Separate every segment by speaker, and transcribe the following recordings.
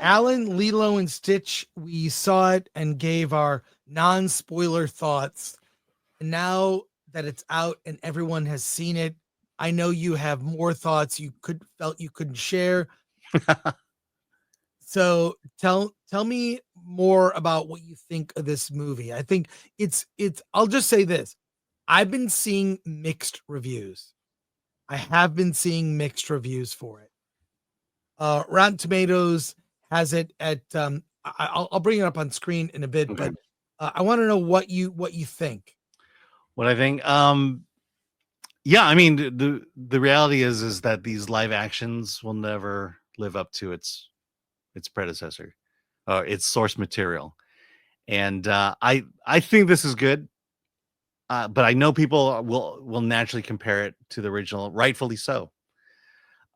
Speaker 1: Alan, Lilo, and Stitch, we saw it and gave our non-spoiler thoughts. And now that it's out and everyone has seen it, I know you have more thoughts felt you couldn't share. So tell me more about what you think of this movie. I think it's I'll just say this. I've been seeing mixed reviews. I have been seeing mixed reviews for it. Rotten Tomatoes has it at I'll bring it up on screen in a bit,
Speaker 2: Okay.
Speaker 1: but I want to know what you think.
Speaker 2: What I think, yeah, I mean, the reality is that these live actions will never live up to its predecessor, its source material, and I think this is good, but I know people will naturally compare it to the original, rightfully so.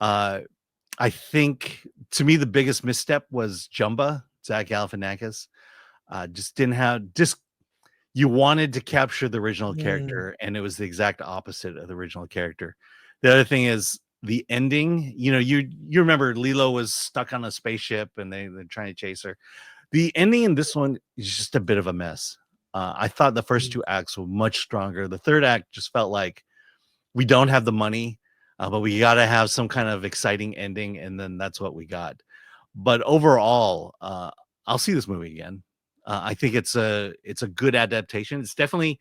Speaker 2: I think, to me, the biggest misstep was Jumba, Zach Galifianakis. You wanted to capture the original character, and it was the exact opposite of the original character. The other thing is the ending. You remember Lilo was stuck on a spaceship, and they're trying to chase her. The ending in this one is just a bit of a mess. I thought the first two acts were much stronger. The third act just felt like we don't have the money, but we got to have some kind of exciting ending, and then that's what we got. But overall, I'll see this movie again. I think it's a good adaptation. It's definitely.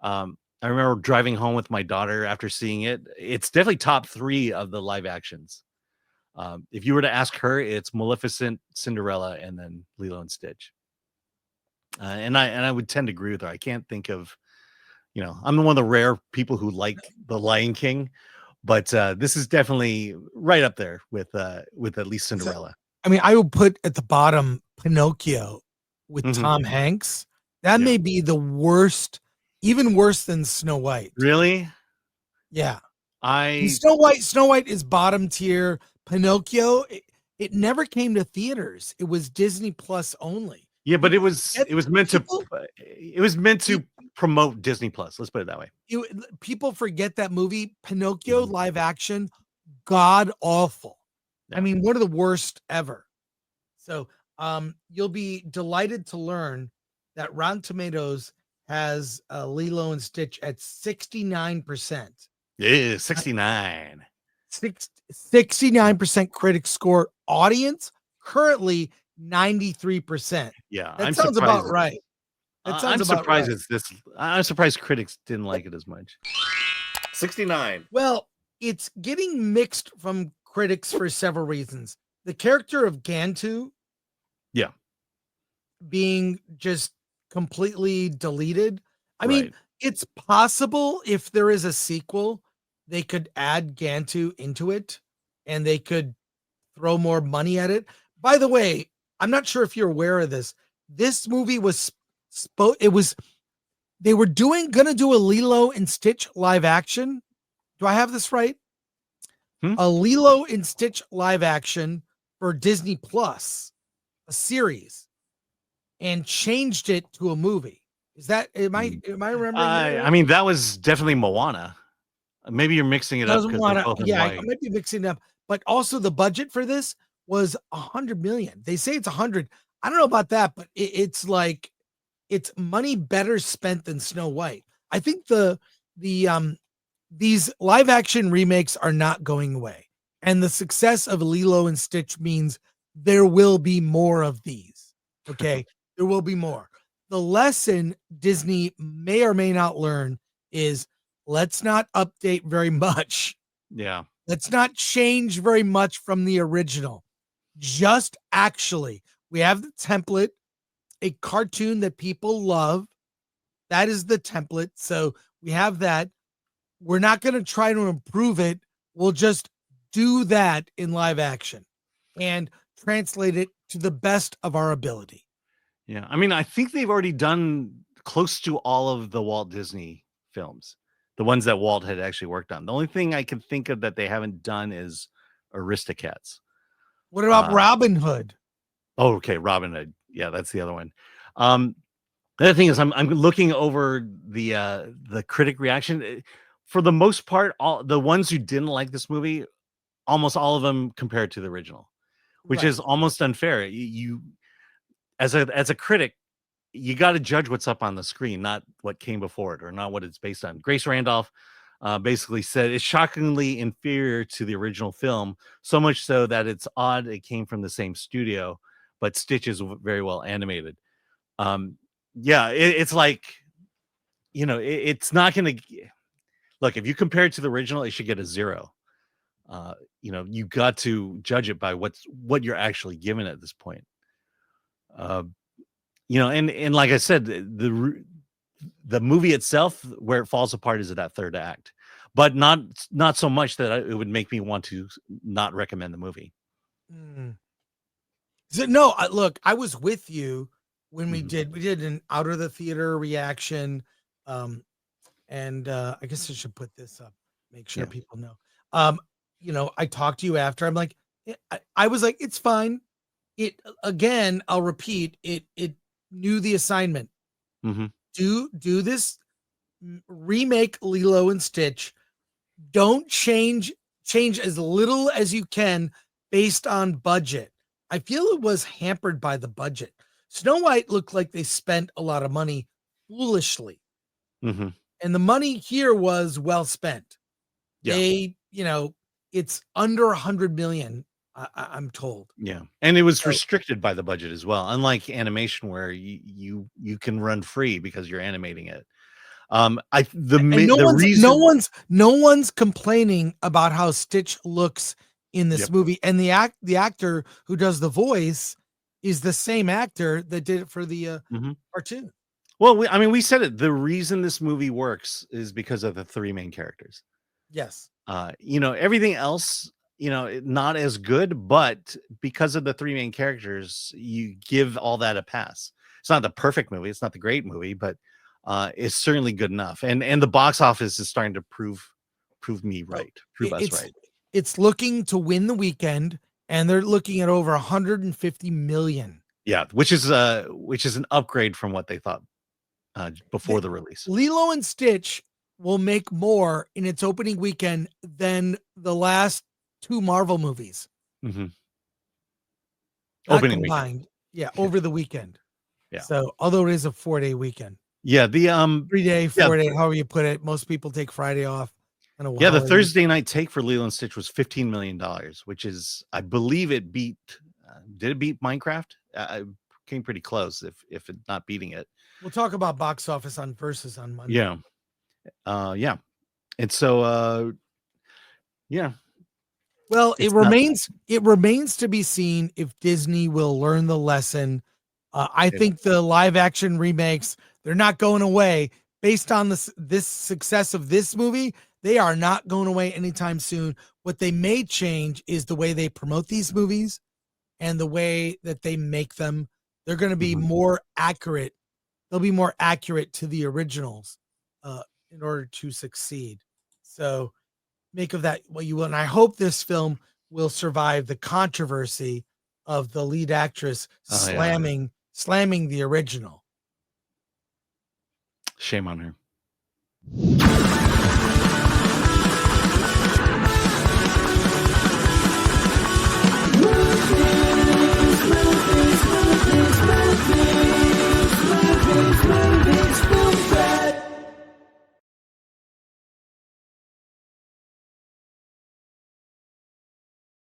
Speaker 2: I remember driving home with my daughter after seeing it. It's definitely top 3 of the live actions. If you were to ask her, it's Maleficent, Cinderella, and then Lilo and Stitch. And I would tend to agree with her. I can't think of, I'm one of the rare people who like The Lion King, but this is definitely right up there with at least Cinderella.
Speaker 1: I mean, I would put at the bottom Pinocchio with Tom Hanks. That may be the worst, even worse than Snow White.
Speaker 2: Really?
Speaker 1: Yeah. Snow White is bottom tier. Pinocchio, it never came to theaters. It was Disney Plus only.
Speaker 2: Yeah, but it was meant to promote Disney Plus. Let's put it that way.
Speaker 1: People forget that movie, Pinocchio live action, god awful. Yeah. I mean, one of the worst ever. So, you'll be delighted to learn that Rotten Tomatoes has Lilo and Stitch at 69%.
Speaker 2: Yeah, 69.
Speaker 1: 69% critic score. Audience currently 93%.
Speaker 2: Yeah,
Speaker 1: that sounds about right.
Speaker 2: I'm surprised it's this. I'm surprised critics didn't like it as much. 69.
Speaker 1: Well, it's getting mixed from critics for several reasons. The character of Gantu,
Speaker 2: yeah,
Speaker 1: being just completely deleted. I mean, it's possible if there is a sequel, they could add Gantu into it and they could throw more money at it. By the way, I'm not sure if you're aware of this. This movie was they were gonna do a Lilo and Stitch live action. Do I have this right? A Lilo and Stitch live action for Disney Plus, a series, and changed it to a movie. Is that am I remembering?
Speaker 2: I mean, that was definitely Moana. Maybe you're mixing it up because they're both in white.
Speaker 1: I might be mixing it up. But also the budget for this was $100 million. They say it's 100. I don't know about that, but it's like it's money better spent than Snow White. I think these live action remakes are not going away. And the success of Lilo and Stitch means there will be more of these. Okay. There will be more. The lesson Disney may or may not learn is let's not update very much.
Speaker 2: Yeah.
Speaker 1: Let's not change very much from the original. Just actually, we have the template, a cartoon that people love. That is the template. So we have that. We're not going to try to improve it. We'll just do that in live action and translate it to the best of our ability.
Speaker 2: Yeah. I mean, I think they've already done close to all of the Walt Disney films, the ones that Walt had actually worked on. The only thing I can think of that they haven't done is Aristocats.
Speaker 1: What about Robin Hood?
Speaker 2: Oh, okay. Robin Hood. Yeah, that's the other one. The other thing is I'm looking over the critic reaction. For the most part, all the ones who didn't like this movie, almost all of them compared to the original. which is almost unfair. You as a critic, you got to judge what's up on the screen, not what came before it or not what it's based on. Grace Randolph basically said it's shockingly inferior to the original film, so much so that it's odd it came from the same studio, but Stitch is very well animated. It's like, it's not going to look, if you compare it to the original, it should get a 0. You got to judge it by what you're actually given at this point. And like I said, the movie itself, where it falls apart is at that third act, but not so much that it would make me want to not recommend the movie.
Speaker 1: So, no, look, I was with you when we did an out of the theater reaction. And I guess I should put this up, make sure people know. I talked to you after. I'm like, I was like, it's fine. Again, I'll repeat, it knew the assignment. Do this, remake Lilo and Stitch. Don't change as little as you can based on budget. I feel it was hampered by the budget. Snow White looked like they spent a lot of money foolishly. And the money here was well spent. They, it's under 100 million. I'm told.
Speaker 2: Yeah, and it was restricted by the budget as well. Unlike animation, where you can run free because you're animating it.
Speaker 1: No one's complaining about how Stitch looks in this movie, and the actor who does the voice is the same actor that did it for the cartoon.
Speaker 2: Well, we said it. The reason this movie works is because of the 3 main characters.
Speaker 1: Yes.
Speaker 2: Everything else, not as good, but because of the 3 main characters, you give all that a pass. It's not the perfect movie. It's not the great movie, but it's certainly good enough. And the box office is starting to prove me right. Prove us right.
Speaker 1: It's looking to win the weekend, and they're looking at over 150 million.
Speaker 2: Yeah, which is an upgrade from what they thought before the release.
Speaker 1: Lilo and Stitch will make more in its opening weekend than the last 2 Marvel movies.
Speaker 2: Opening
Speaker 1: combined.
Speaker 2: weekend.
Speaker 1: Yeah, over the weekend.
Speaker 2: Yeah.
Speaker 1: So although it is a 4-day weekend.
Speaker 2: Yeah, the
Speaker 1: 3-day, 4-day, however you put it. Most people take Friday off.
Speaker 2: The Thursday night take for Lilo and Stitch was $15 million, which is, I believe it beat. Did it beat Minecraft? Came pretty close, if it's not beating it.
Speaker 1: We'll talk about box office on Versus on Monday.
Speaker 2: Yeah. And so,
Speaker 1: Well, it remains to be seen if Disney will learn the lesson. I think the live action remakes, they're not going away based on this success of this movie. They are not going away anytime soon. What they may change is the way they promote these movies and the way that they make them. They're going to be more accurate. They'll be more accurate to the originals in order to succeed. So make of that what you will. And I hope this film will survive the controversy of the lead actress slamming the original.
Speaker 2: Shame on her.